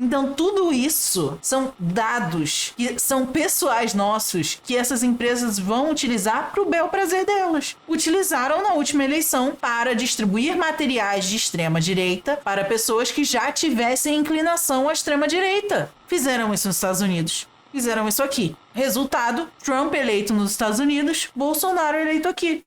Então tudo isso são dados que são pessoais nossos que essas empresas vão utilizar para o bel prazer delas. Utilizaram na última eleição para distribuir materiais de extrema direita para pessoas que já tivessem inclinação à extrema direita. Fizeram isso nos Estados Unidos. Fizeram isso aqui. Resultado, Trump eleito nos Estados Unidos, Bolsonaro eleito aqui.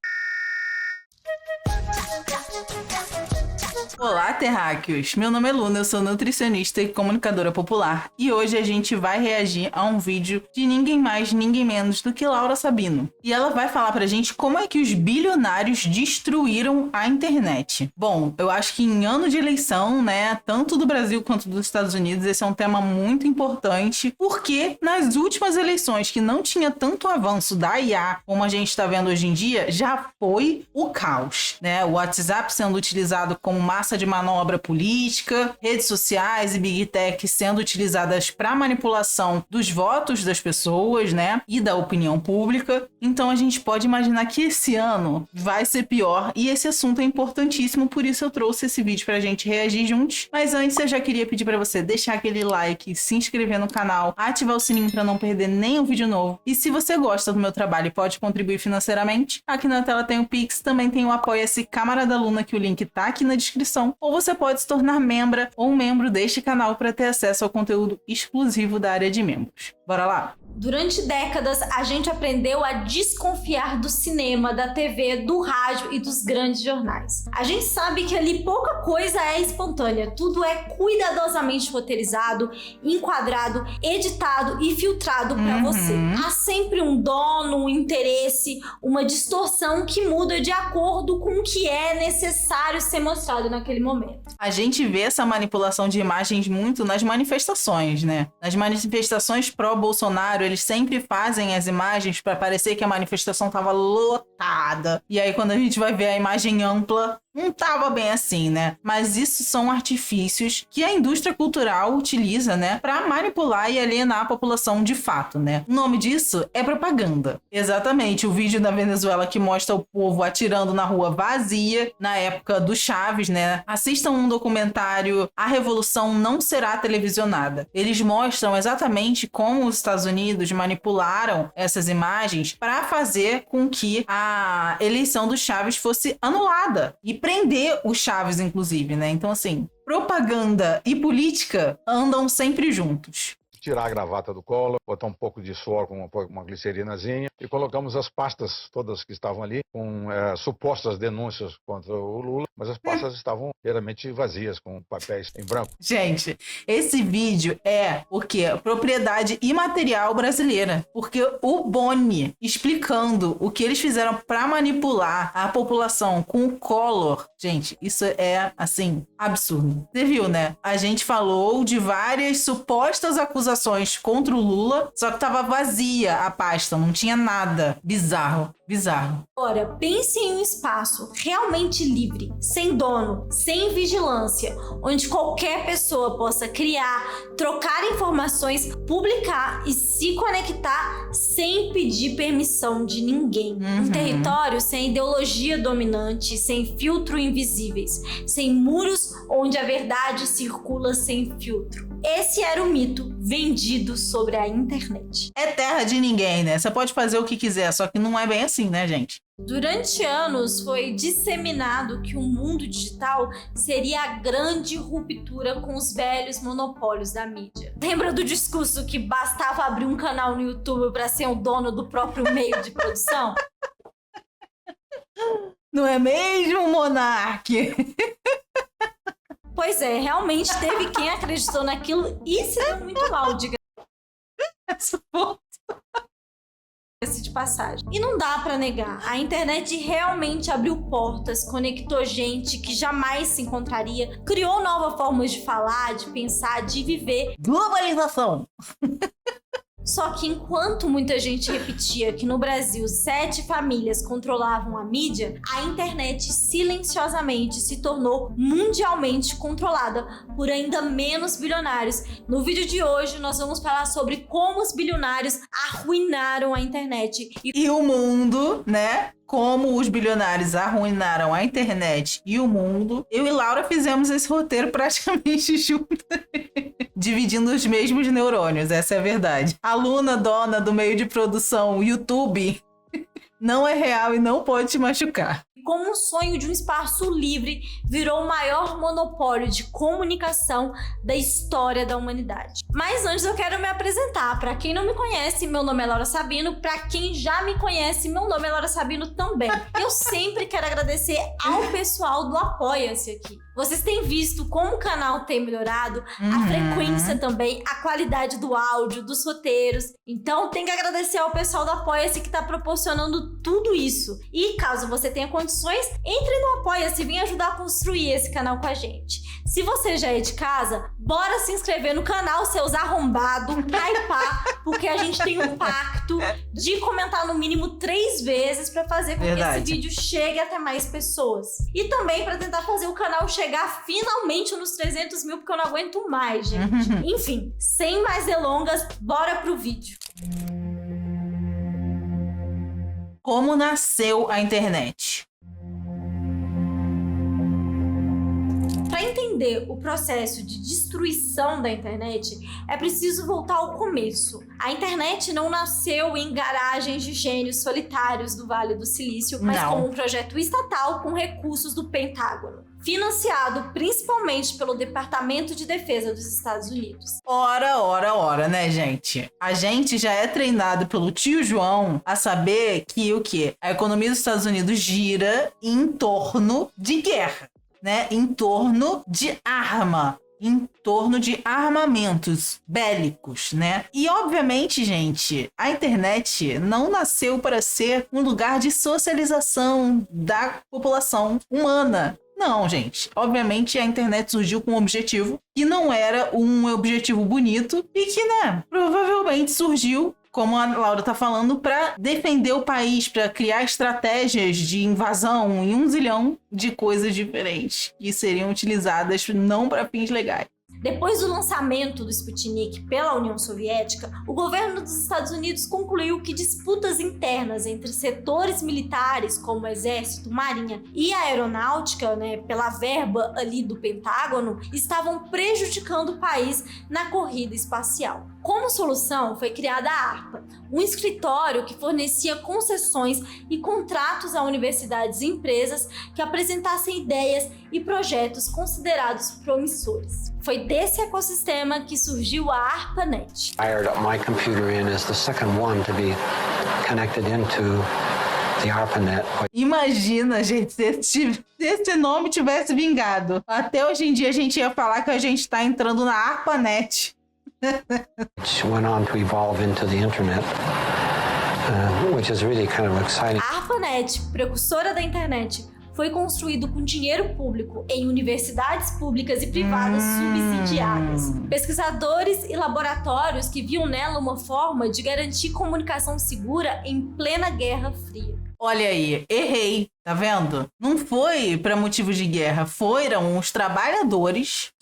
Olá, terráqueos! Meu nome é Luna, eu sou nutricionista e comunicadora popular. E hoje a gente vai reagir a um vídeo de ninguém mais, ninguém menos do que Laura Sabino. E ela vai falar pra gente como é que os bilionários destruíram a internet. Bom, eu acho que em ano de eleição, né, tanto do Brasil quanto dos Estados Unidos, esse é um tema muito importante, porque nas últimas eleições que não tinha tanto avanço da IA como a gente está vendo hoje em dia, já foi o caos, né? O WhatsApp sendo utilizado como massa de manobra política, redes sociais e Big Tech sendo utilizadas para manipulação dos votos das pessoas, né, e da opinião pública. Então a gente pode imaginar que esse ano vai ser pior e esse assunto é importantíssimo, por isso eu trouxe esse vídeo pra gente reagir juntos. Mas antes eu já queria pedir para você deixar aquele like, se inscrever no canal, ativar o sininho para não perder nenhum vídeo novo. E se você gosta do meu trabalho e pode contribuir financeiramente, aqui na tela tem o Pix, também tem o Apoia-se Camarada Luna, que o link tá aqui na descrição. Ou você pode se tornar membra ou membro deste canal para ter acesso ao conteúdo exclusivo da área de membros. Bora lá! Durante décadas, a gente aprendeu a desconfiar do cinema, da TV, do rádio e dos grandes jornais. A gente sabe que ali pouca coisa é espontânea, tudo é cuidadosamente roteirizado, enquadrado, editado e filtrado para você. Há sempre um dono, um interesse, uma distorção que muda de acordo com o que é necessário ser mostrado naquele momento. A gente vê essa manipulação de imagens muito nas manifestações, né? Nas manifestações pró-Bolsonaro, eles sempre fazem as imagens para parecer que a manifestação tava lotada. E aí quando a gente vai ver a imagem ampla, não tava bem assim, né? Mas isso são artifícios que a indústria cultural utiliza, né, para manipular e alienar a população de fato, né? O nome disso é propaganda. Exatamente, o vídeo da Venezuela que mostra o povo atirando na rua vazia na época do Chaves, né? Assistam um documentário A Revolução Não Será Televisionada. Eles mostram exatamente como os Estados Unidos manipularam essas imagens para fazer com que a eleição do Chaves fosse anulada e prender o Chaves, inclusive, né? Então, assim, propaganda e política andam sempre juntos. Tirar a gravata do colo, botar um pouco de suor com uma glicerinazinha e colocamos as pastas todas que estavam ali com supostas denúncias contra o Lula, mas as pastas estavam inteiramente vazias, com papéis em branco. Gente, esse vídeo é o quê? Propriedade imaterial brasileira, porque o Boni explicando o que eles fizeram para manipular a população com o Collor, gente, isso é, assim, absurdo. Você viu, né? A gente falou de várias supostas acusações contra o Lula, só que tava vazia a pasta, não tinha nada. Bizarro, bizarro. Agora, pense em um espaço realmente livre, sem dono, sem vigilância, onde qualquer pessoa possa criar, trocar informações, publicar e se conectar sem pedir permissão de ninguém. Um território sem ideologia dominante, sem filtro invisíveis, sem muros onde a verdade circula sem filtro. Esse era o mito vendido sobre a internet. É terra de ninguém, né? Você pode fazer o que quiser, só que não é bem assim, né, gente? Durante anos foi disseminado que o mundo digital seria a grande ruptura com os velhos monopólios da mídia. Lembra do discurso que bastava abrir um canal no YouTube para ser o dono do próprio meio de produção? Não é mesmo, Monark? Pois é, realmente teve quem acreditou naquilo e se deu muito mal, diga-se de passagem. E não dá pra negar, a internet realmente abriu portas, conectou gente que jamais se encontraria, criou novas formas de falar, de pensar, de viver. Globalização! Só que enquanto muita gente repetia que no Brasil 7 famílias controlavam a mídia, a internet silenciosamente se tornou mundialmente controlada por ainda menos bilionários. No vídeo de hoje nós vamos falar sobre como os bilionários arruinaram a internet. E o mundo, né? Como os bilionários arruinaram a internet e o mundo. Eu e Laura fizemos esse roteiro praticamente juntos. dividindo os mesmos neurônios, essa é a verdade. A Luna, dona do meio de produção YouTube, não é real e não pode te machucar. Como um sonho de um espaço livre, virou o maior monopólio de comunicação da história da humanidade. Mas antes eu quero me apresentar. Para quem não me conhece, meu nome é Laura Sabino. Para quem já me conhece, meu nome é Laura Sabino também. Eu sempre quero agradecer ao pessoal do Apoia-se aqui. Vocês têm visto como o canal tem melhorado, a frequência também, a qualidade do áudio, dos roteiros. Então tem que agradecer ao pessoal do Apoia-se que está proporcionando tudo isso. E caso você tenha condições, entre no Apoia-se e venha ajudar a construir esse canal com a gente. Se você já é de casa, bora se inscrever no canal, seus arrombados, hypar, porque a gente tem um pacto de comentar no mínimo 3 vezes para fazer com que esse vídeo chegue até mais pessoas. E também para tentar fazer o canal chegar finalmente nos 300 mil, porque eu não aguento mais, gente. Enfim, sem mais delongas, bora pro vídeo. Como nasceu a internet? Para entender o processo de destruição da internet, é preciso voltar ao começo. A internet não nasceu em garagens de gênios solitários do Vale do Silício, mas como um projeto estatal com recursos do Pentágono, financiado principalmente pelo Departamento de Defesa dos Estados Unidos. Ora, né, gente? A gente já é treinado pelo tio João a saber que o quê? A economia dos Estados Unidos gira em torno de guerra, né? Em torno de arma, em torno de armamentos bélicos, né? E obviamente, gente, a internet não nasceu para ser um lugar de socialização da população humana. Não, gente. Obviamente a internet surgiu com um objetivo que não era um objetivo bonito e que, né, provavelmente surgiu, como a Laura tá falando, para defender o país, para criar estratégias de invasão em 1 zilhão de coisas diferentes que seriam utilizadas não para fins legais. Depois do lançamento do Sputnik pela União Soviética, o governo dos Estados Unidos concluiu que disputas internas entre setores militares, como o Exército, Marinha e a Aeronáutica, né, pela verba ali do Pentágono, estavam prejudicando o país na corrida espacial. Como solução, foi criada a ARPA, um escritório que fornecia concessões e contratos a universidades e empresas que apresentassem ideias e projetos considerados promissores. Foi desse ecossistema que surgiu a ARPANET. I wired up my computer in as the second one to be connected into the ARPANET. Imagina, gente, se esse nome tivesse vingado. Até hoje em dia a gente ia falar que a gente está entrando na ARPANET. It went on to evolve into the internet, which is really kind of exciting. A ARPANET, precursora da internet, foi construído com dinheiro público em universidades públicas e privadas subsidiadas. Pesquisadores e laboratórios que viam nela uma forma de garantir comunicação segura em plena Guerra Fria. Olha aí, errei, tá vendo? Não foi para motivos de guerra, foram os trabalhadores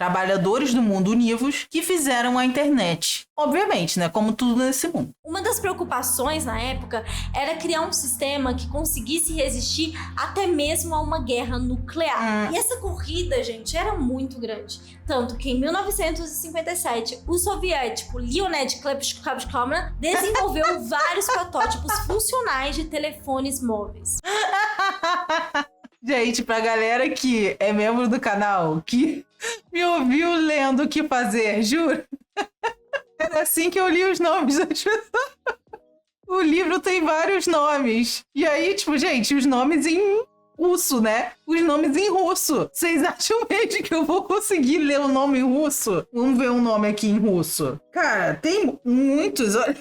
do mundo univos que fizeram a internet. Obviamente, né? Como tudo nesse mundo. Uma das preocupações na época era criar um sistema que conseguisse resistir até mesmo a uma guerra nuclear. E essa corrida, gente, era muito grande. Tanto que em 1957, o soviético Leonid Klepskovsky desenvolveu vários protótipos funcionais de telefones móveis. Gente, pra galera que é membro do canal, que me ouviu lendo o que fazer, juro. Era assim que eu li os nomes das pessoas. O livro tem vários nomes. E aí, tipo, gente, os nomes em russo, né? Os nomes em russo. Vocês acham mesmo que eu vou conseguir ler o nome em russo? Vamos ver um nome aqui em russo. Cara, tem muitos, olha.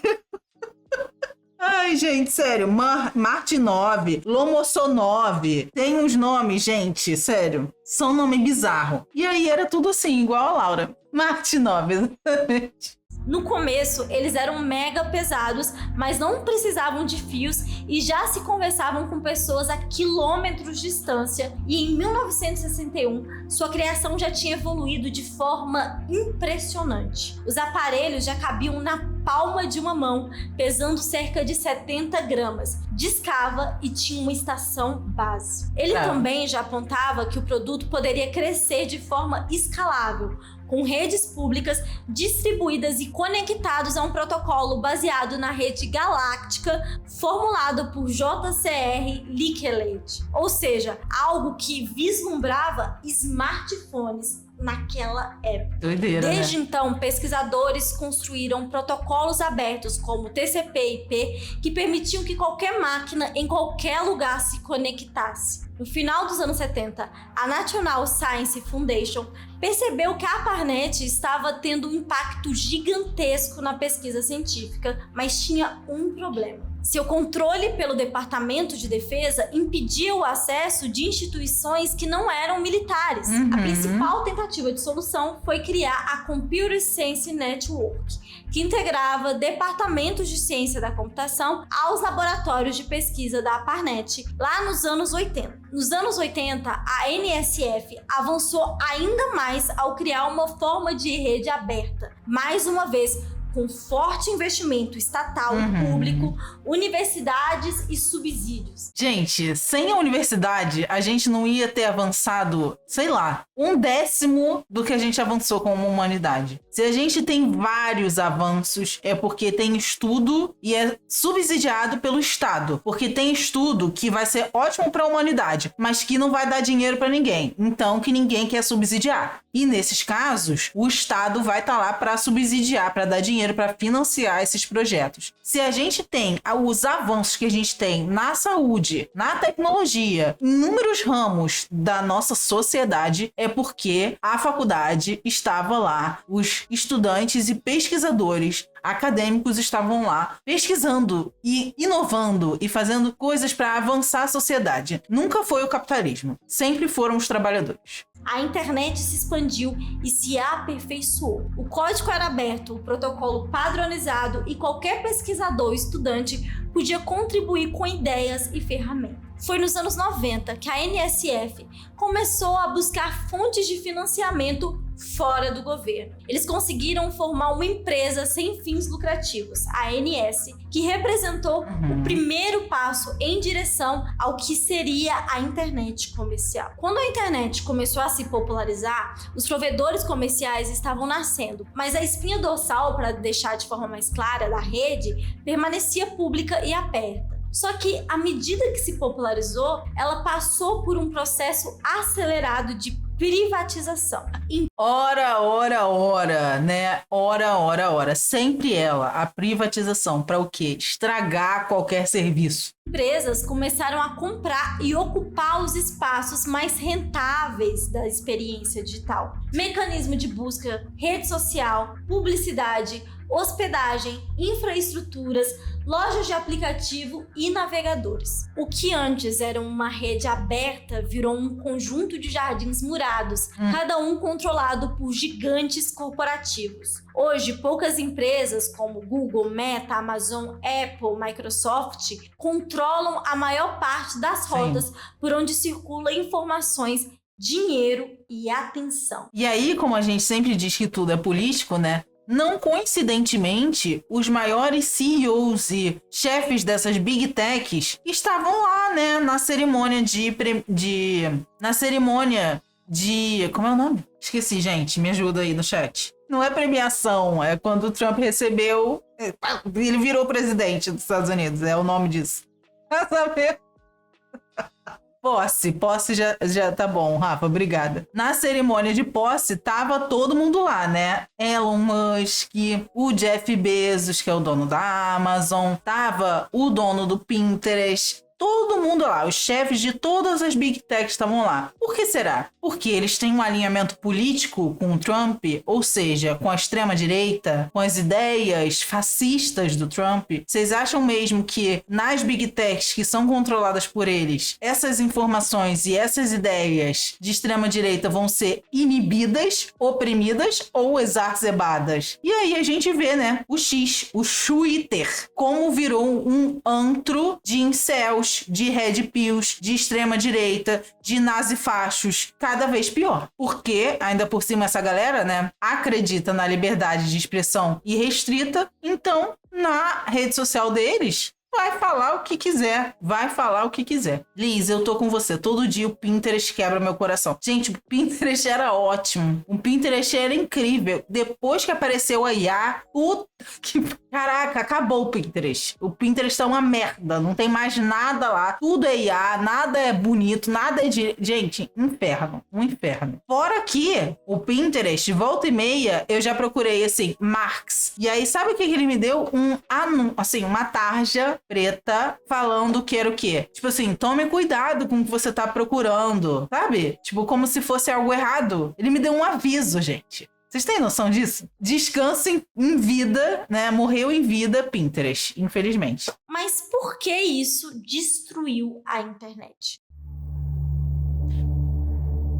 Ai, gente, sério. Martinov, Lomossonov. Tem uns nomes, gente, sério. São nome bizarro. E aí era tudo assim, igual a Laura. Martinov, exatamente. No começo, eles eram mega pesados, mas não precisavam de fios e já se conversavam com pessoas a quilômetros de distância. E em 1961, sua criação já tinha evoluído de forma impressionante. Os aparelhos já cabiam na palma de uma mão, pesando cerca de 70 gramas. Discava e tinha uma estação base. Ele também já apontava que o produto poderia crescer de forma escalável, com redes públicas distribuídas e conectados a um protocolo baseado na rede galáctica formulado por JCR Liquelete, ou seja, algo que vislumbrava smartphones naquela época. Doideira, Desde né? então, pesquisadores construíram protocolos abertos como TCP/IP que permitiam que qualquer máquina em qualquer lugar se conectasse. No final dos anos 70, a National Science Foundation percebeu que a ARPANET estava tendo um impacto gigantesco na pesquisa científica, mas tinha um problema. Seu controle pelo Departamento de Defesa impedia o acesso de instituições que não eram militares. A principal tentativa de solução foi criar a Computer Science Network, que integrava departamentos de ciência da computação aos laboratórios de pesquisa da ARPANET lá nos anos 80. Nos anos 80, a NSF avançou ainda mais ao criar uma forma de rede aberta, mais uma vez com forte investimento estatal e público, universidades e subsídios. Gente, sem a universidade, a gente não ia ter avançado, sei lá, 1/10 do que a gente avançou como humanidade. Se a gente tem vários avanços, é porque tem estudo e é subsidiado pelo Estado. Porque tem estudo que vai ser ótimo para a humanidade, mas que não vai dar dinheiro para ninguém. Então, que ninguém quer subsidiar. E nesses casos, o Estado vai estar lá para subsidiar, para dar dinheiro, para financiar esses projetos. Se a gente tem os avanços que a gente tem na saúde, na tecnologia, em inúmeros ramos da nossa sociedade, é porque a faculdade estava lá, os estudantes e pesquisadores acadêmicos estavam lá pesquisando e inovando e fazendo coisas para avançar a sociedade. Nunca foi o capitalismo, sempre foram os trabalhadores. A internet se expandiu e se aperfeiçoou. O código era aberto, o protocolo padronizado e qualquer pesquisador ou estudante podia contribuir com ideias e ferramentas. Foi nos anos 90 que a NSF começou a buscar fontes de financiamento fora do governo. Eles conseguiram formar uma empresa sem fins lucrativos, a ANS, que representou o primeiro passo em direção ao que seria a internet comercial. Quando a internet começou a se popularizar, os provedores comerciais estavam nascendo, mas a espinha dorsal, para deixar de forma mais clara, da rede, permanecia pública e aberta. Só que, à medida que se popularizou, ela passou por um processo acelerado de privatização. Ora, né? Ora. Sempre ela, a privatização. Para o quê? Estragar qualquer serviço. Empresas começaram a comprar e ocupar os espaços mais rentáveis da experiência digital. Mecanismo de busca, rede social, publicidade, hospedagem, infraestruturas, lojas de aplicativo e navegadores. O que antes era uma rede aberta virou um conjunto de jardins murados, cada um controlado por gigantes corporativos. Hoje, poucas empresas como Google, Meta, Amazon, Apple, Microsoft controlam a maior parte das rotas por onde circulam informações, dinheiro e atenção. E aí, como a gente sempre diz que tudo é político, né? Não coincidentemente, os maiores CEOs e chefes dessas Big Techs estavam lá, né? Na cerimônia como é o nome? Esqueci, gente. Me ajuda aí no chat. Não é premiação, é quando o Trump recebeu... Ele virou presidente dos Estados Unidos, é o nome disso. Pra saber... Posse já tá bom, Rafa, obrigada. Na cerimônia de posse, tava todo mundo lá, né? Elon Musk, o Jeff Bezos, que é o dono da Amazon, tava o dono do Pinterest, todo mundo lá, os chefes de todas as Big Techs estavam lá. Por que será? Porque eles têm um alinhamento político com o Trump, ou seja, com a extrema-direita, com as ideias fascistas do Trump. Vocês acham mesmo que nas Big Techs que são controladas por eles, essas informações e essas ideias de extrema-direita vão ser inibidas, oprimidas ou exacerbadas? E aí a gente vê, né, o Twitter, como virou um antro de incels, de red pills, de extrema-direita, de nazifachos, cada vez pior. Porque, ainda por cima, essa galera, né, acredita na liberdade de expressão irrestrita, então, na rede social deles, vai falar o que quiser. Vai falar o que quiser. Liz, eu tô com você. Todo dia o Pinterest quebra meu coração. Gente, o Pinterest era ótimo. O Pinterest era incrível. Depois que apareceu a IA, puta que... Caraca, acabou o Pinterest. O Pinterest é uma merda. Não tem mais nada lá. Tudo é IA, nada é bonito, nada é de... Gente, inferno. Um inferno. Fora que o Pinterest, volta e meia, eu já procurei, assim, Marx. E aí, sabe o que ele me deu? Uma tarja preta falando que era o quê? Tipo assim, tome cuidado com o que você tá procurando, sabe? Tipo, como se fosse algo errado. Ele me deu um aviso, gente. Vocês têm noção disso? Descanse em vida, né? Morreu em vida Pinterest, infelizmente. Mas por que isso destruiu a internet?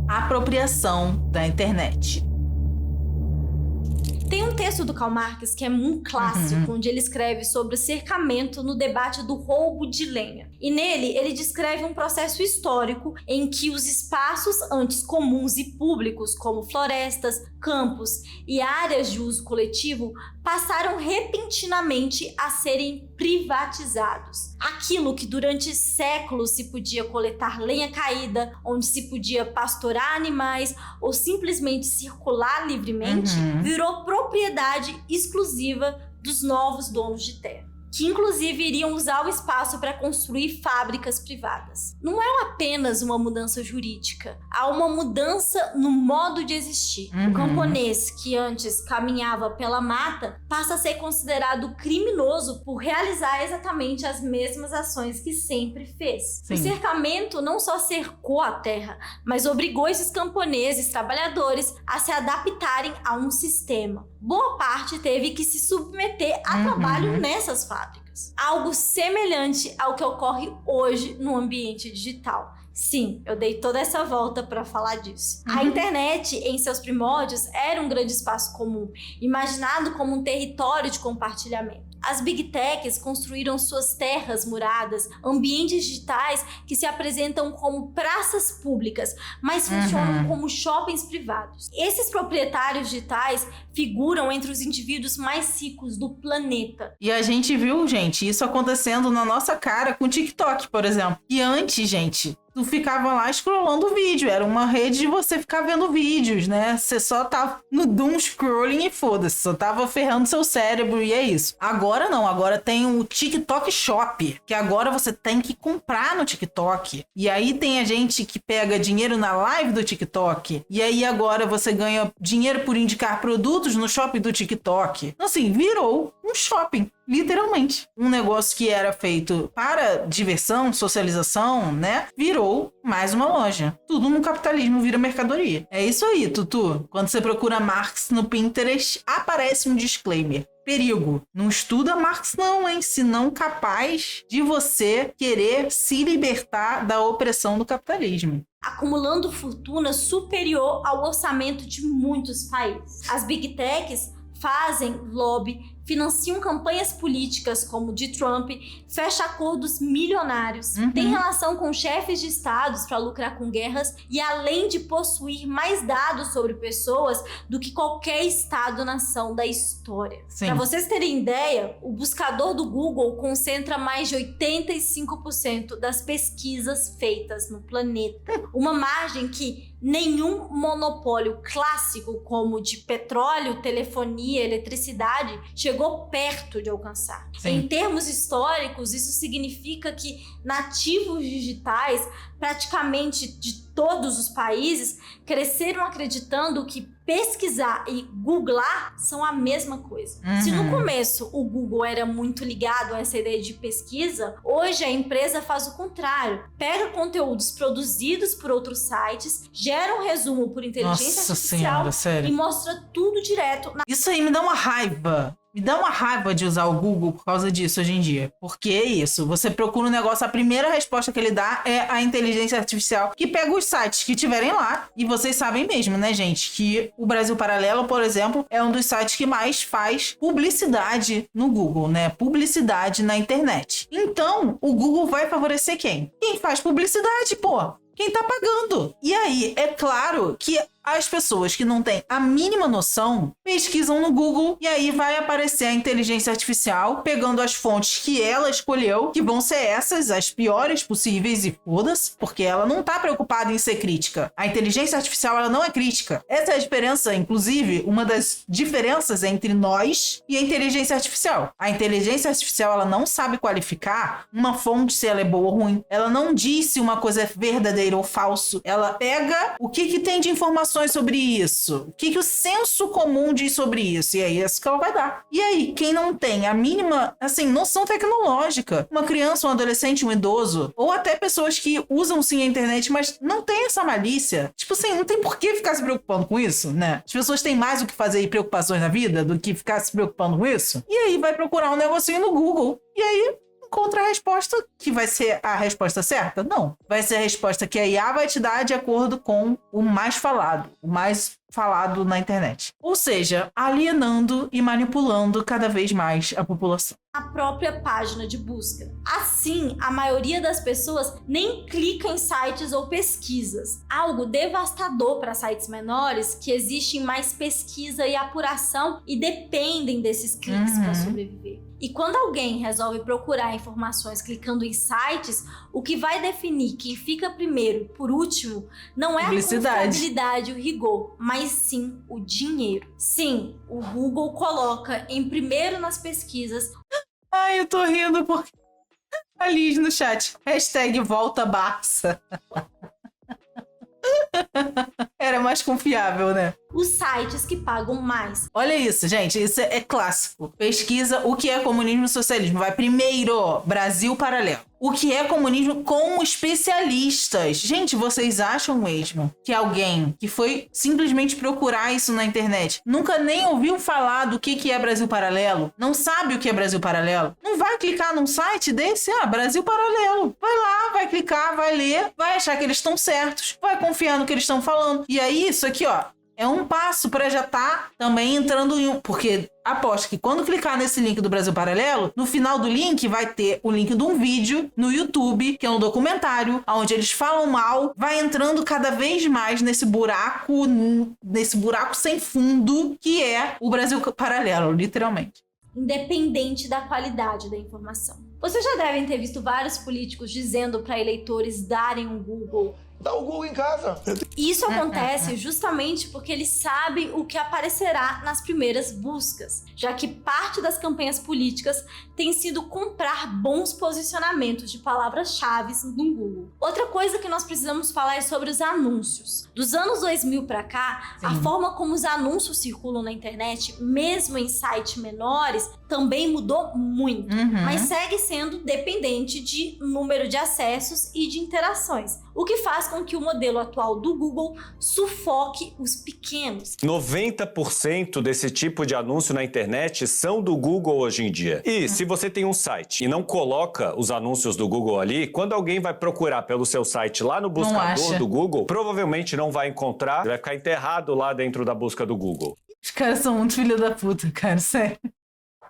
Apropriação da internet. Tem um texto do Karl Marx que é um clássico, onde ele escreve sobre o cercamento no debate do roubo de lenha. E nele, ele descreve um processo histórico em que os espaços antes comuns e públicos, como florestas, campos e áreas de uso coletivo, passaram repentinamente a serem privatizados. Aquilo que durante séculos se podia coletar lenha caída, onde se podia pastorar animais ou simplesmente circular livremente, virou propriedade exclusiva dos novos donos de terra, que inclusive iriam usar o espaço para construir fábricas privadas. Não é apenas uma mudança jurídica, há uma mudança no modo de existir. O camponês que antes caminhava pela mata passa a ser considerado criminoso por realizar exatamente as mesmas ações que sempre fez. Sim. O cercamento não só cercou a terra, mas obrigou esses camponeses trabalhadores a se adaptarem a um sistema. Boa parte teve que se submeter a trabalho nessas fábricas. Algo semelhante ao que ocorre hoje no ambiente digital. Sim, eu dei toda essa volta para falar disso. A internet, em seus primórdios, era um grande espaço comum, imaginado como um território de compartilhamento. As Big Techs construíram suas terras muradas, ambientes digitais que se apresentam como praças públicas, mas funcionam como shoppings privados. Esses proprietários digitais figuram entre os indivíduos mais ricos do planeta. E a gente viu, gente, isso acontecendo na nossa cara com o TikTok, por exemplo. E antes, gente, tu ficava lá scrollando vídeo. Era uma rede de você ficar vendo vídeos, né? Você só tava no doom scrolling e foda-se. Só tava ferrando seu cérebro e é isso. Agora não. Agora tem o TikTok Shop, que agora você tem que comprar no TikTok. E aí tem a gente que pega dinheiro na live do TikTok. E aí agora você ganha dinheiro por indicar produtos no shopping do TikTok. Assim, virou um shopping. Literalmente. Um negócio que era feito para diversão, socialização, né? Virou mais uma loja. Tudo no capitalismo vira mercadoria. É isso aí, Tutu. Quando você procura Marx no Pinterest, aparece um disclaimer. Perigo. Não estuda Marx não, hein? Senão capaz de você querer se libertar da opressão do capitalismo. Acumulando fortuna superior ao orçamento de muitos países. As Big Techs fazem lobby, financiam campanhas políticas como de Trump, fecha acordos milionários, tem relação com chefes de estados para lucrar com guerras e além de possuir mais dados sobre pessoas do que qualquer estado-nação da história. Para vocês terem ideia, o buscador do Google concentra mais de 85% das pesquisas feitas no planeta. Uma margem que nenhum monopólio clássico como de petróleo, telefonia, eletricidade chegou perto de alcançar. Em termos históricos, isso significa que nativos digitais, praticamente de todos os países, cresceram acreditando que pesquisar e googlar são a mesma coisa. Se no começo o Google era muito ligado a essa ideia de pesquisa, hoje a empresa faz o contrário. Pega conteúdos produzidos por outros sites, gera um resumo por inteligência artificial e mostra tudo direto na... Isso aí me dá uma raiva. Me dá uma raiva de usar o Google por causa disso hoje em dia. Porque é isso, você procura um negócio, a primeira resposta que ele dá é a inteligência artificial, que pega os sites que tiverem lá. E vocês sabem mesmo, né, gente, que o Brasil Paralelo, por exemplo, é um dos sites que mais faz publicidade no Google, né? Publicidade na internet. Então, o Google vai favorecer quem? Quem faz publicidade, pô. Quem tá pagando. E aí, é claro que as pessoas que não têm a mínima noção pesquisam no Google e aí vai aparecer a inteligência artificial pegando as fontes que ela escolheu, que vão ser essas, as piores possíveis e foda-se, porque ela não tá preocupada em ser crítica. A inteligência artificial, ela não é crítica. Essa é a diferença, inclusive, uma das diferenças entre nós e a inteligência artificial. A inteligência artificial, ela não sabe qualificar uma fonte se ela é boa ou ruim. Ela não diz se uma coisa é verdadeira ou falso. Ela pega o que tem de informações sobre isso, o que o senso comum diz sobre isso, e aí é isso que ela vai dar. E aí, quem não tem a mínima, assim, noção tecnológica, uma criança, um adolescente, um idoso, ou até pessoas que usam sim a internet, mas não tem essa malícia, tipo assim, não tem por que ficar se preocupando com isso, né? As pessoas têm mais o que fazer e preocupações na vida do que ficar se preocupando com isso. E aí vai procurar um negocinho no Google, e aí encontra a resposta que vai ser a resposta certa? Não. Vai ser a resposta que a IA vai te dar de acordo com o mais falado na internet. Ou seja, alienando e manipulando cada vez mais a população. A própria página de busca. Assim, a maioria das pessoas nem clica em sites ou pesquisas. Algo devastador para sites menores que exigem mais pesquisa e apuração e dependem desses cliques para sobreviver. E quando alguém resolve procurar informações clicando em sites, o que vai definir quem fica primeiro por último não é a confiabilidade e o rigor, mas sim o dinheiro. Sim, o Google coloca em primeiro nas pesquisas. Ai, eu tô rindo porque... A Liz no chat. #VoltaBarça. Era mais confiável, né? Os sites que pagam mais. Olha isso, gente. Isso é clássico. Pesquisa o que é comunismo e socialismo. Vai primeiro, Brasil Paralelo. O que é comunismo com especialistas. Gente, vocês acham mesmo que alguém que foi simplesmente procurar isso na internet nunca nem ouviu falar do que é Brasil Paralelo? Não sabe o que é Brasil Paralelo? Não vai clicar num site desse? Brasil Paralelo. Vai lá, vai clicar, vai ler, vai achar que eles estão certos, vai confiar no que eles estão falando. E aí, isso aqui, ó, é um passo para já estar também entrando em um... Porque aposto que quando clicar nesse link do Brasil Paralelo, no final do link vai ter o link de um vídeo no YouTube, que é um documentário, onde eles falam mal, vai entrando cada vez mais nesse buraco sem fundo, que é o Brasil Paralelo, literalmente. Independente da qualidade da informação. Vocês já devem ter visto vários políticos dizendo para eleitores darem um Google. Dá o Google em casa. Isso acontece justamente porque eles sabem o que aparecerá nas primeiras buscas, já que parte das campanhas políticas tem sido comprar bons posicionamentos de palavras-chave no Google. Outra coisa que nós precisamos falar é sobre os anúncios. Dos anos 2000 para cá, a forma como os anúncios circulam na internet, mesmo em sites menores, também mudou muito, mas segue sendo dependente de número de acessos e de interações, o que faz com que o modelo atual do Google sufoque os pequenos. 90% desse tipo de anúncio na internet são do Google hoje em dia. E se você tem um site e não coloca os anúncios do Google ali, quando alguém vai procurar pelo seu site lá no buscador do Google, provavelmente não vai encontrar, vai ficar enterrado lá dentro da busca do Google. Os caras são muito filho da puta, cara, sério.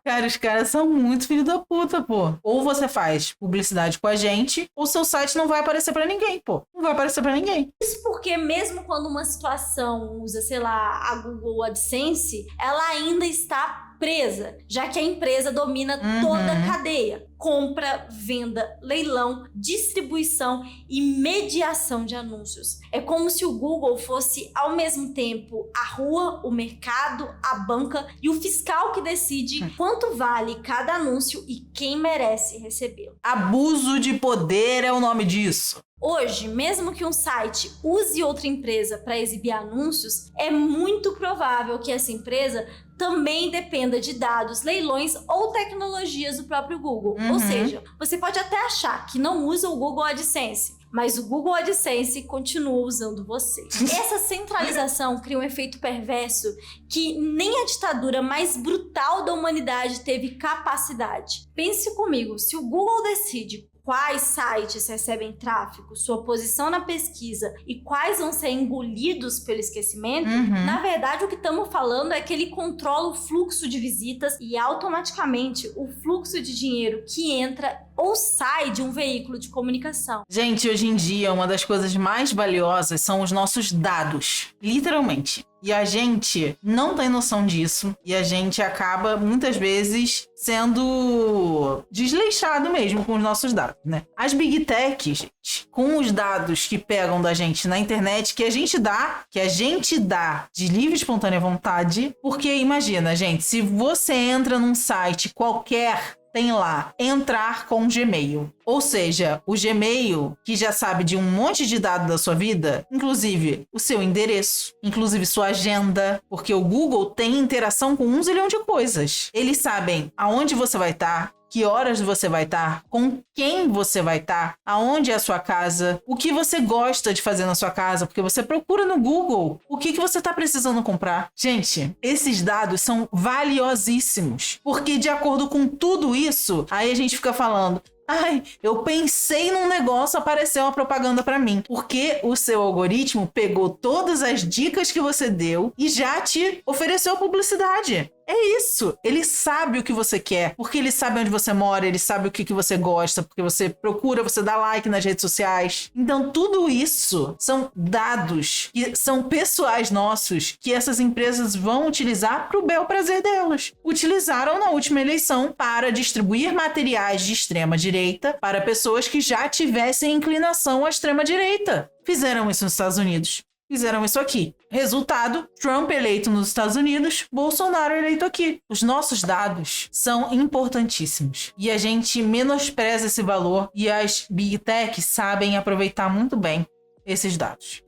Cara, os caras são muito filho da puta, pô. Ou você faz publicidade com a gente, ou seu site não vai aparecer pra ninguém, pô. Não vai aparecer pra ninguém. Isso porque mesmo quando uma situação usa, sei lá, a Google AdSense, ela ainda está presa, já que a empresa domina toda a cadeia. Compra, venda, leilão, distribuição e mediação de anúncios. É como se o Google fosse, ao mesmo tempo, a rua, o mercado, a banca e o fiscal que decide quanto vale cada anúncio e quem merece recebê-lo. Abuso de poder é o nome disso. Hoje, mesmo que um site use outra empresa para exibir anúncios, é muito provável que essa empresa também dependa de dados, leilões ou tecnologias do próprio Google. Ou seja, você pode até achar que não usa o Google AdSense, mas o Google AdSense continua usando você. Essa centralização cria um efeito perverso que nem a ditadura mais brutal da humanidade teve capacidade. Pense comigo, se o Google decide quais sites recebem tráfego, sua posição na pesquisa e quais vão ser engolidos pelo esquecimento, na verdade o que estamos falando é que ele controla o fluxo de visitas e automaticamente o fluxo de dinheiro que entra ou sai de um veículo de comunicação. Gente, hoje em dia, uma das coisas mais valiosas são os nossos dados. Literalmente. E a gente não tem noção disso. E a gente acaba, muitas vezes, sendo desleixado mesmo com os nossos dados, né? As Big Techs, gente, com os dados que pegam da gente na internet, que a gente dá de livre e espontânea vontade. Porque imagina, gente, se você entra num site qualquer, tem lá, entrar com Gmail. Ou seja, o Gmail, que já sabe de um monte de dados da sua vida, inclusive o seu endereço, inclusive sua agenda, porque o Google tem interação com 1 zilhão de coisas. Eles sabem aonde você vai estar, que horas você vai estar, com quem você vai estar, aonde é a sua casa, o que você gosta de fazer na sua casa, porque você procura no Google o que você está precisando comprar. Gente, esses dados são valiosíssimos, porque de acordo com tudo isso, aí a gente fica falando: ai, eu pensei num negócio, apareceu uma propaganda pra mim. Porque o seu algoritmo pegou todas as dicas que você deu e já te ofereceu publicidade. É isso. Ele sabe o que você quer, porque ele sabe onde você mora, ele sabe o que você gosta, porque você procura, você dá like nas redes sociais. Então, tudo isso são dados que são pessoais nossos, que essas empresas vão utilizar para o bel prazer delas. Utilizaram na última eleição para distribuir materiais de extrema-direita para pessoas que já tivessem inclinação à extrema-direita. Fizeram isso nos Estados Unidos. Fizeram isso aqui. Resultado, Trump eleito nos Estados Unidos, Bolsonaro eleito aqui. Os nossos dados são importantíssimos. E a gente menospreza esse valor e as Big Techs sabem aproveitar muito bem esses dados.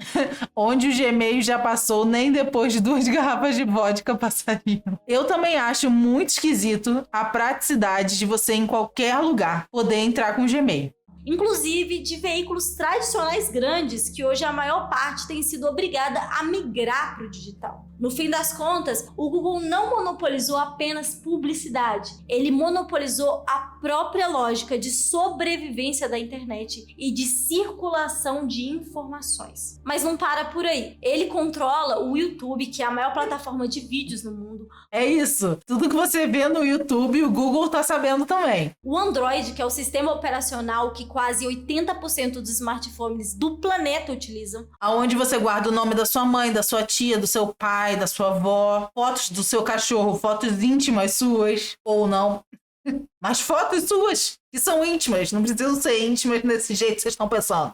Onde o Gmail já passou, nem depois de 2 garrafas de vodka passariam. Eu também acho muito esquisito a praticidade de você, em qualquer lugar, poder entrar com o Gmail. Inclusive de veículos tradicionais grandes, que hoje a maior parte tem sido obrigada a migrar para o digital. No fim das contas, o Google não monopolizou apenas publicidade, ele monopolizou a própria lógica de sobrevivência da internet e de circulação de informações. Mas não para por aí. Ele controla o YouTube, que é a maior plataforma de vídeos no mundo. É isso. Tudo que você vê no YouTube, o Google tá sabendo também. O Android, que é o sistema operacional que quase 80% dos smartphones do planeta utilizam. Aonde você guarda o nome da sua mãe, da sua tia, do seu pai, da sua avó, fotos do seu cachorro, fotos íntimas suas, ou não. Mas fotos suas, que são íntimas, não precisam ser íntimas desse jeito que vocês estão pensando.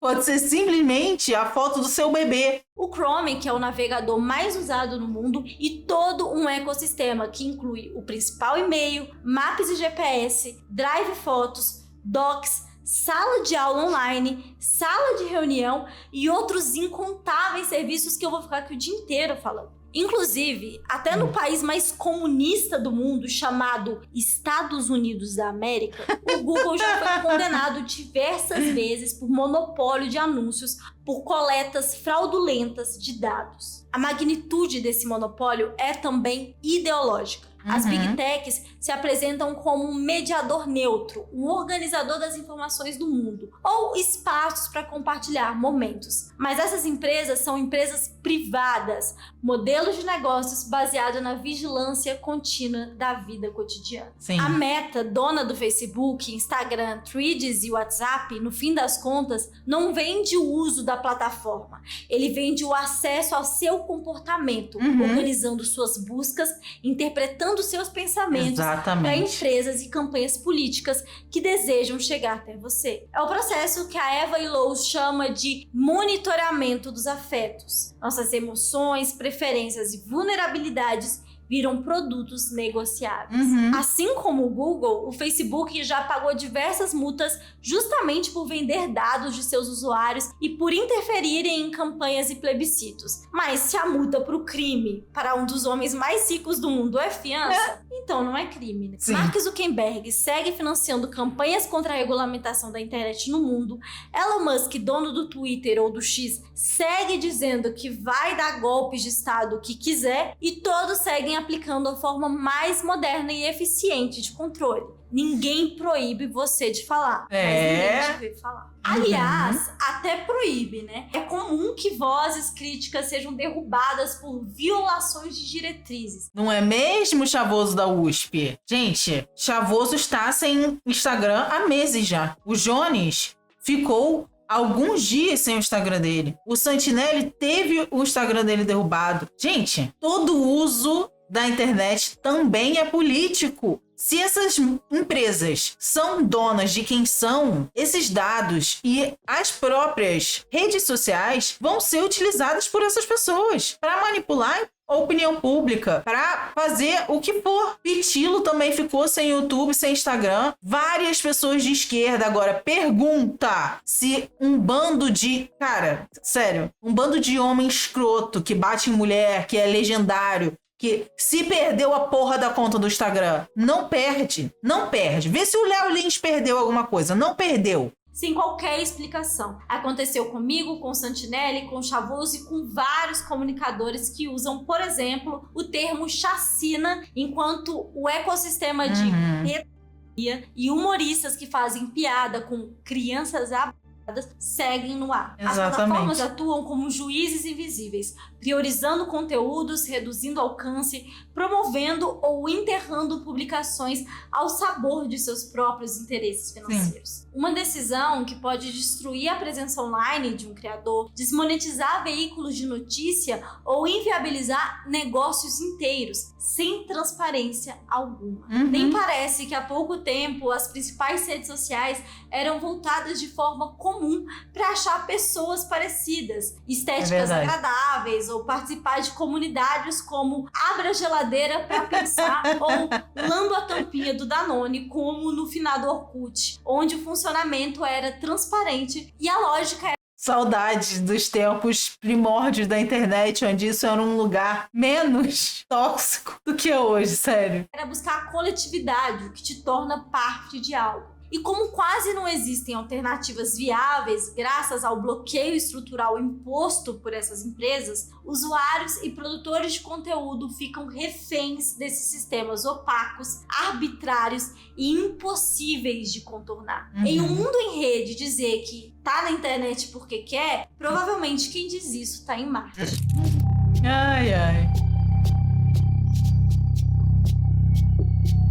Pode ser simplesmente a foto do seu bebê. O Chrome, que é o navegador mais usado no mundo, e todo um ecossistema que inclui o principal e-mail, maps e GPS, drive fotos, docs, sala de aula online, sala de reunião e outros incontáveis serviços que eu vou ficar aqui o dia inteiro falando. Inclusive, até no país mais comunista do mundo, chamado Estados Unidos da América, o Google já foi condenado diversas vezes por monopólio de anúncios, por coletas fraudulentas de dados. A magnitude desse monopólio é também ideológica. As Big Techs se apresentam como um mediador neutro, um organizador das informações do mundo, ou espaços para compartilhar momentos. Mas essas empresas são empresas privadas, modelos de negócios baseados na vigilância contínua da vida cotidiana. Sim. A Meta, dona do Facebook, Instagram, Threads e WhatsApp, no fim das contas, não vende o uso da plataforma. Ele vende o acesso ao seu comportamento, organizando suas buscas, interpretando seus pensamentos para empresas e campanhas políticas que desejam chegar até você. É o processo que a Eva Illouz chama de monitoramento dos afetos. Nossas emoções, preferências e vulnerabilidades viram produtos negociáveis. Assim como o Google, o Facebook já pagou diversas multas justamente por vender dados de seus usuários e por interferirem em campanhas e plebiscitos. Mas se a multa para o crime para um dos homens mais ricos do mundo é fiança, então não é crime, né? Mark Zuckerberg segue financiando campanhas contra a regulamentação da internet no mundo. Elon Musk, dono do Twitter ou do X, segue dizendo que vai dar golpes de Estado que quiser, e todos seguem porém aplicando a forma mais moderna e eficiente de controle. Ninguém proíbe você de falar, mas ninguém te vê falar. Aliás, até proíbe, né? É comum que vozes críticas sejam derrubadas por violações de diretrizes. Não é mesmo, Chavoso da USP? Gente, Chavoso está sem Instagram há meses já. O Jones ficou alguns dias sem o Instagram dele. O Santinelli teve o Instagram dele derrubado. Gente, todo uso da internet também é político. Se essas empresas são donas de quem são, esses dados e as próprias redes sociais vão ser utilizadas por essas pessoas para manipular a opinião pública, para fazer o que for. Pitilo também ficou sem YouTube, sem Instagram. Várias pessoas de esquerda agora pergunta se um bando de... Cara, sério, um bando de homem escroto que bate em mulher, que é legendário, que se perdeu a porra da conta do Instagram, não perde. Vê se o Léo Lins perdeu alguma coisa. Não perdeu. Sem qualquer explicação. Aconteceu comigo, com o Santinelli, com o Chavoso e com vários comunicadores que usam, por exemplo, o termo chacina, enquanto o ecossistema de pedofilia e humoristas que fazem piada com crianças seguem no ar. Exatamente. As plataformas atuam como juízes invisíveis, priorizando conteúdos, reduzindo alcance, promovendo ou enterrando publicações ao sabor de seus próprios interesses financeiros. Uma decisão que pode destruir a presença online de um criador, desmonetizar veículos de notícia ou inviabilizar negócios inteiros, sem transparência alguma. Nem parece que há pouco tempo as principais redes sociais eram voltadas de forma comum para achar pessoas parecidas, estéticas agradáveis, ou participar de comunidades como Abra a Geladeira para Pensar ou Lando a Tampinha do Danone, como no finado Orkut, onde o funcionamento era transparente e a lógica era... Saudades dos tempos primórdios da internet, onde isso era um lugar menos tóxico do que é hoje, sério. Era buscar a coletividade, o que te torna parte de algo. E como quase não existem alternativas viáveis graças ao bloqueio estrutural imposto por essas empresas, usuários e produtores de conteúdo ficam reféns desses sistemas opacos, arbitrários e impossíveis de contornar. Em um mundo em rede, dizer que tá na internet porque quer, provavelmente quem diz isso tá em Marte. Ai, ai.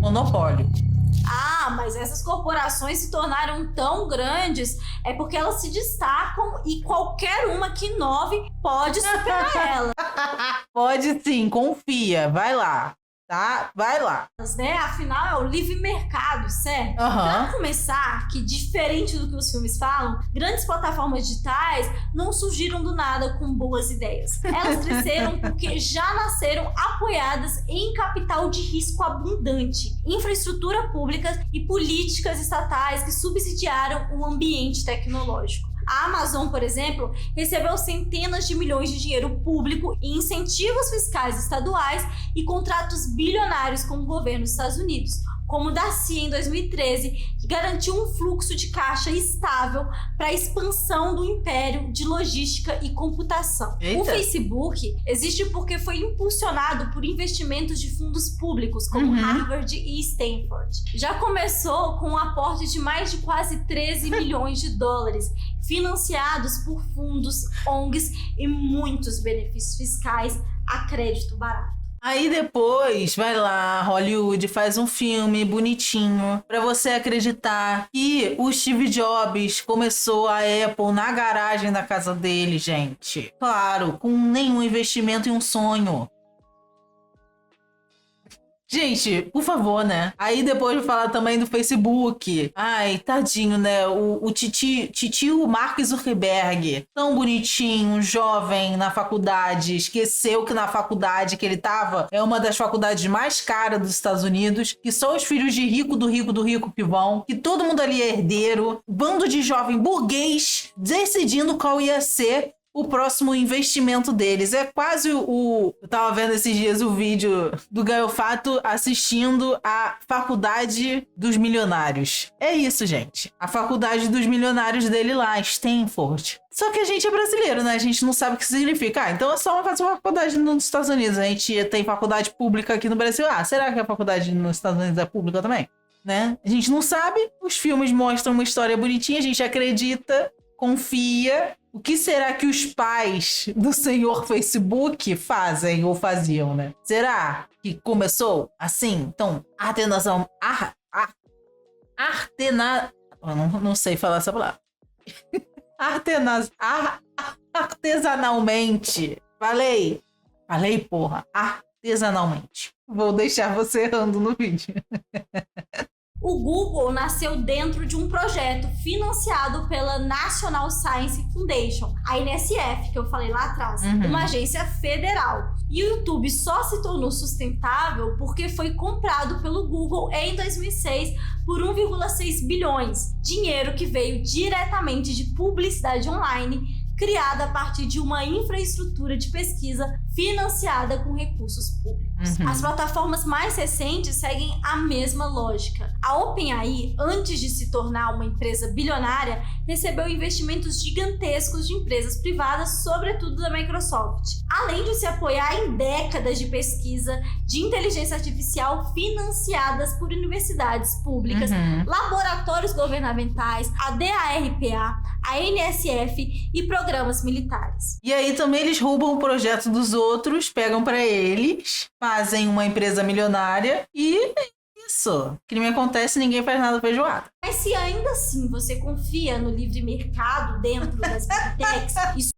Monopólio. Ah, mas essas corporações se tornaram tão grandes é porque elas se destacam e qualquer uma que inove pode superar ela. Pode sim, confia, vai lá, tá? Vai lá. Né? Afinal, é o livre mercado, certo? Pra começar, que diferente do que os filmes falam, grandes plataformas digitais não surgiram do nada com boas ideias. Elas cresceram porque já nasceram apoiadas em capital de risco abundante, infraestrutura pública e políticas estatais que subsidiaram o ambiente tecnológico. A Amazon, por exemplo, recebeu centenas de milhões de dinheiro público em incentivos fiscais estaduais e contratos bilionários com o governo dos Estados Unidos, como o da CIA em 2013, que garantiu um fluxo de caixa estável para a expansão do império de logística e computação. Eita. O Facebook existe porque foi impulsionado por investimentos de fundos públicos, como Harvard e Stanford. Já começou com um aporte de mais de quase 13 milhões de dólares, financiados por fundos, ONGs e muitos benefícios fiscais a crédito barato. Aí depois, vai lá, Hollywood faz um filme bonitinho pra você acreditar que o Steve Jobs começou a Apple na garagem da casa dele, gente. Claro, com nenhum investimento em um sonho. Gente, por favor, né? Aí depois eu falar também do Facebook. Ai, tadinho, né? O titio Mark Zuckerberg, tão bonitinho, jovem na faculdade, esqueceu que na faculdade que ele tava é uma das faculdades mais caras dos Estados Unidos, que só os filhos de rico que vão, que todo mundo ali é herdeiro, bando de jovem burguês decidindo qual ia ser o próximo investimento deles. É quase eu tava vendo esses dias o vídeo do Gaio Fato assistindo a Faculdade dos Milionários. É isso, gente. A Faculdade dos Milionários dele lá, Stanford. Só que a gente é brasileiro, né? A gente não sabe o que significa. Então é só fazer uma faculdade nos Estados Unidos. A gente tem faculdade pública aqui no Brasil. Será que a faculdade nos Estados Unidos é pública também? Né? A gente não sabe. Os filmes mostram uma história bonitinha. A gente acredita, confia. O que será que os pais do senhor Facebook fazem ou faziam, né? Será que começou assim? Então, não sei falar essa palavra. Artesanalmente. Falei, porra. Artesanalmente. Vou deixar você errando no vídeo. O Google nasceu dentro de um projeto financiado pela National Science Foundation, a NSF, que eu falei lá atrás, uma agência federal. E o YouTube só se tornou sustentável porque foi comprado pelo Google em 2006 por 1,6 bilhões, dinheiro que veio diretamente de publicidade online, criada a partir de uma infraestrutura de pesquisa financiada com recursos públicos. As plataformas mais recentes seguem a mesma lógica. A OpenAI, antes de se tornar uma empresa bilionária, recebeu investimentos gigantescos de empresas privadas, sobretudo da Microsoft, além de se apoiar em décadas de pesquisa de inteligência artificial financiadas por universidades públicas, laboratórios governamentais, a DARPA, a NSF e programas militares. E aí também eles roubam o projeto dos outros, pegam pra eles, fazem uma empresa milionária e é isso. Crime acontece, ninguém faz nada feijoada. Mas se ainda assim você confia no livre mercado dentro das big techs,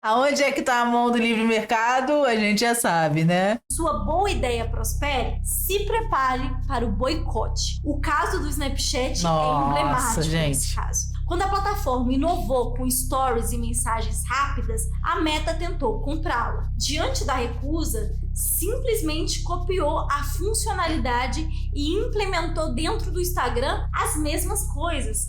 e aonde é que tá a mão do livre mercado, a gente já sabe, né? sua boa ideia prospere, se prepare para o boicote. O caso do Snapchat é emblemático nesse caso. Quando a plataforma inovou com stories e mensagens rápidas, a Meta tentou comprá-la. Diante da recusa, simplesmente copiou a funcionalidade e implementou dentro do Instagram as mesmas coisas.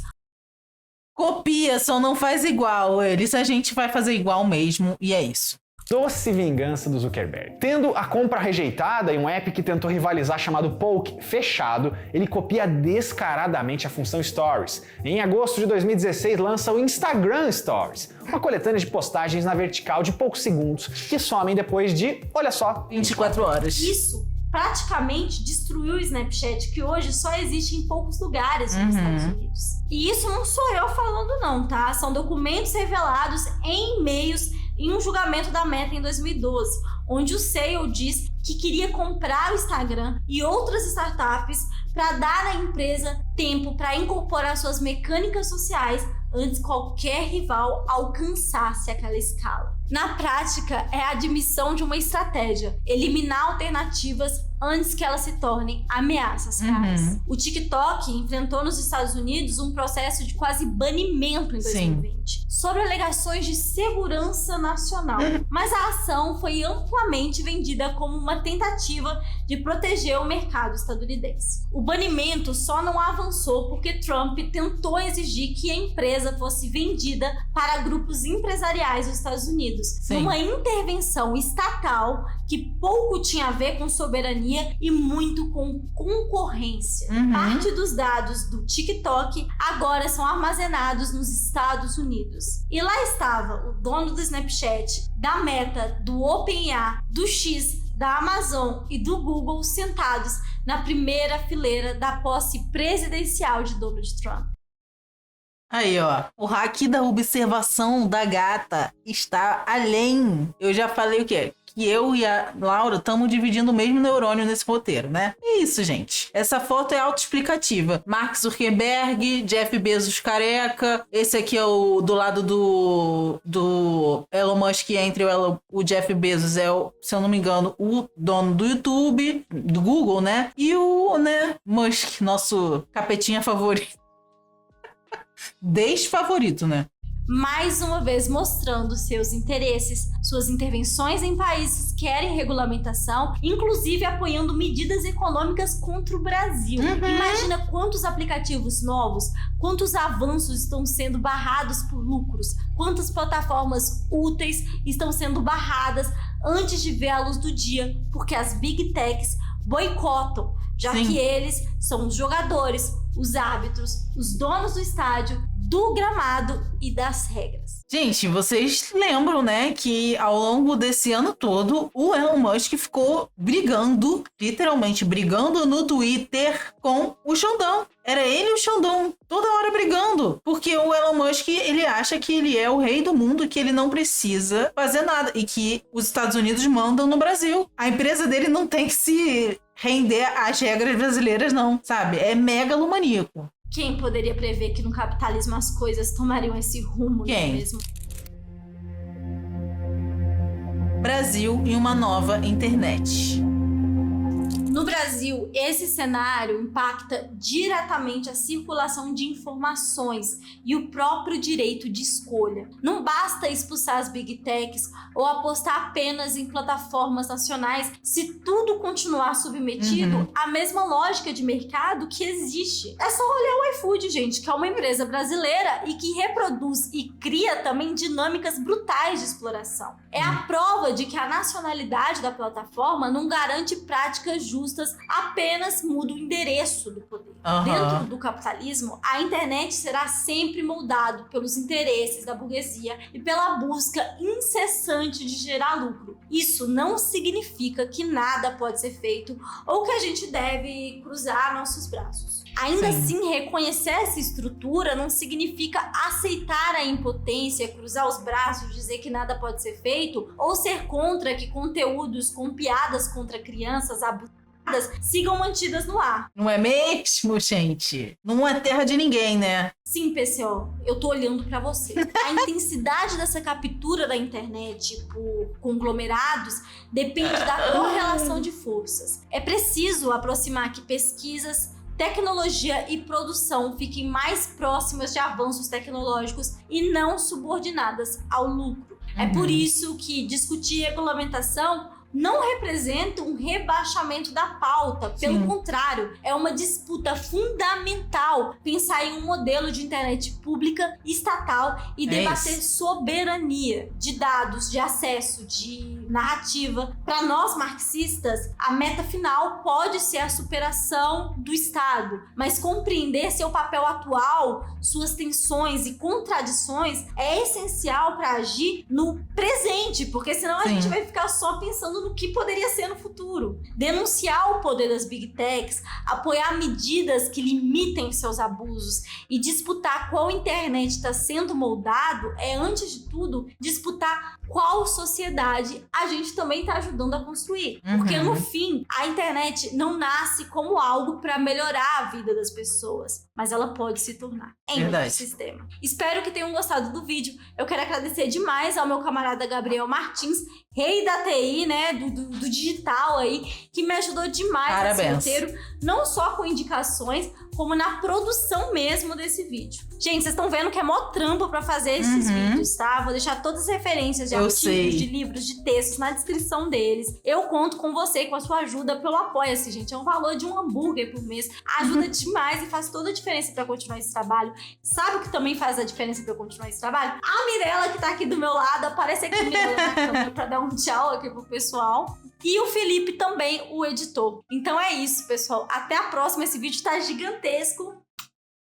Copia, só não faz igual. Isso a gente vai fazer igual mesmo, e é isso. Doce vingança do Zuckerberg. Tendo a compra rejeitada e um app que tentou rivalizar chamado Poke fechado, ele copia descaradamente a função Stories. Em agosto de 2016 lança o Instagram Stories, uma coletânea de postagens na vertical de poucos segundos que somem depois de, olha só, 24 horas. Isso praticamente destruiu o Snapchat, que hoje só existe em poucos lugares nos Estados Unidos. E isso não sou eu falando não, tá? São documentos revelados em e-mails em um julgamento da Meta em 2012, onde o CEO diz que queria comprar o Instagram e outras startups para dar à empresa tempo para incorporar suas mecânicas sociais antes qualquer rival alcançasse aquela escala. Na prática, é a admissão de uma estratégia, eliminar alternativas antes que elas se tornem ameaças reais. O TikTok enfrentou nos Estados Unidos um processo de quase banimento em 2020, sobre alegações de segurança nacional, mas a ação foi amplamente vendida como uma tentativa de proteger o mercado estadunidense. O banimento só não avançou porque Trump tentou exigir que a empresa fosse vendida para grupos empresariais dos Estados Unidos, numa intervenção estatal que pouco tinha a ver com soberania e muito com concorrência. Parte dos dados do TikTok agora são armazenados nos Estados Unidos. E lá estava o dono do Snapchat, da Meta, do OpenAI, do X, da Amazon e do Google sentados na primeira fileira da posse presidencial de Donald Trump. Aí, ó, o hack da observação da gata está além. Eu já falei o quê? Que eu e a Laura estamos dividindo o mesmo neurônio nesse roteiro, né? É isso, gente. Essa foto é autoexplicativa. Mark Zuckerberg, Jeff Bezos careca. Esse aqui é o do lado do Elon Musk, entre o Jeff Bezos é, se eu não me engano, o dono do YouTube, do Google, né? E o, né, Musk, nosso capetinha favorito. Desfavorito, né? mais uma vez mostrando seus interesses, suas intervenções em países que querem regulamentação, inclusive apoiando medidas econômicas contra o Brasil. Imagina quantos aplicativos novos, quantos avanços estão sendo barrados por lucros, quantas plataformas úteis estão sendo barradas antes de ver a luz do dia, porque as Big Techs boicotam, já que eles são os jogadores, os árbitros, os donos do estádio, do gramado e das regras. Gente, vocês lembram, né, que ao longo desse ano todo, o Elon Musk ficou brigando, literalmente brigando no Twitter com o Xandão. Era ele e o Xandão, toda hora brigando. Porque o Elon Musk, ele acha que ele é o rei do mundo, que ele não precisa fazer nada. E que os Estados Unidos mandam no Brasil. A empresa dele não tem que se render às regras brasileiras, não, sabe? É megalomaníaco. Quem poderia prever que no capitalismo as coisas tomariam esse rumo? Quem? Mesmo? Brasil e uma nova internet. No Brasil, esse cenário impacta diretamente a circulação de informações e o próprio direito de escolha. Não basta expulsar as Big Techs ou apostar apenas em plataformas nacionais se tudo continuar submetido à mesma lógica de mercado que existe. É só olhar o iFood, gente, que é uma empresa brasileira e que reproduz e cria também dinâmicas brutais de exploração. É a prova de que a nacionalidade da plataforma não garante práticas justas, apenas muda o endereço do poder. Dentro do capitalismo, a internet será sempre moldado pelos interesses da burguesia e pela busca incessante de gerar lucro. Isso não significa que nada pode ser feito ou que a gente deve cruzar nossos braços. Ainda assim, reconhecer essa estrutura não significa aceitar a impotência, cruzar os braços, dizer que nada pode ser feito ou ser contra que conteúdos com piadas contra crianças abusadas sigam mantidas no ar. Não é mesmo, gente? Não é terra de ninguém, né? Sim, PCO, eu tô olhando pra você. A intensidade dessa captura da internet por conglomerados depende da correlação de forças. É preciso aproximar que pesquisas, tecnologia e produção fiquem mais próximas de avanços tecnológicos e não subordinadas ao lucro. É por isso que discutir regulamentação não representa um rebaixamento da pauta. Pelo contrário, é uma disputa fundamental pensar em um modelo de internet pública, estatal e debater soberania de dados, de acesso, de narrativa. Para nós marxistas, a meta final pode ser a superação do Estado, mas compreender seu papel atual, suas tensões e contradições é essencial para agir no presente, porque senão a gente vai ficar só pensando no que poderia ser no futuro. Denunciar o poder das Big Techs, apoiar medidas que limitem seus abusos e disputar qual internet está sendo moldado é, antes de tudo, disputar qual sociedade a gente também está ajudando a construir. Porque, no fim, a internet não nasce como algo para melhorar a vida das pessoas, mas ela pode se tornar em um sistema. Espero que tenham gostado do vídeo. Eu quero agradecer demais ao meu camarada Gabriel Martins, rei da TI, né, do digital aí, que me ajudou demais nesse roteiro, não só com indicações, como na produção mesmo desse vídeo. Gente, vocês estão vendo que é mó trampo pra fazer esses vídeos, tá? Vou deixar todas as referências de artigos, de livros, de textos na descrição deles. Eu conto com você e com a sua ajuda pelo Apoia-se, gente. É um valor de um hambúrguer por mês. Ajuda demais e faz toda a diferença pra continuar esse trabalho. Sabe o que também faz a diferença pra eu continuar esse trabalho? A Mirella, que tá aqui do meu lado. Aparece aqui, Mirella, na câmera pra dar um tchau aqui pro pessoal. E o Felipe também, o editor. Então é isso, pessoal. Até a próxima. Esse vídeo tá gigantesco.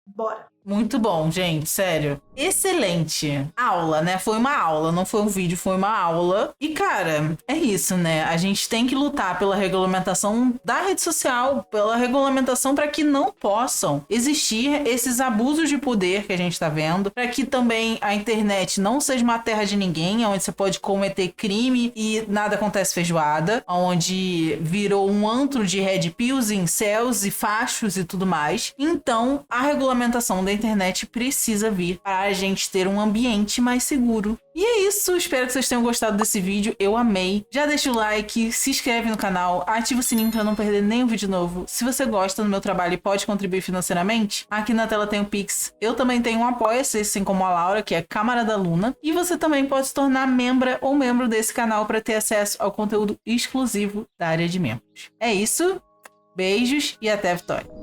Bora! Muito bom, gente, sério. Excelente. Aula, né? Foi uma aula, não foi um vídeo, foi uma aula. E, cara, é isso, né? A gente tem que lutar pela regulamentação da rede social, pela regulamentação para que não possam existir esses abusos de poder que a gente tá vendo, para que também a internet não seja uma terra de ninguém, onde você pode cometer crime e nada acontece feijoada, onde virou um antro de red pills, incels e fachos e tudo mais. Então, a regulamentação regulamentação da internet precisa vir para a gente ter um ambiente mais seguro. E é isso, espero que vocês tenham gostado desse vídeo, eu amei. Já deixa o like, se inscreve no canal, ativa o sininho para não perder nenhum vídeo novo. Se você gosta do meu trabalho e pode contribuir financeiramente, aqui na tela tem o Pix. Eu também tenho um Apoia-se, assim como a Laura, que é Câmara da Luna. E você também pode se tornar membra ou membro desse canal para ter acesso ao conteúdo exclusivo da área de membros. É isso, beijos e até a vitória!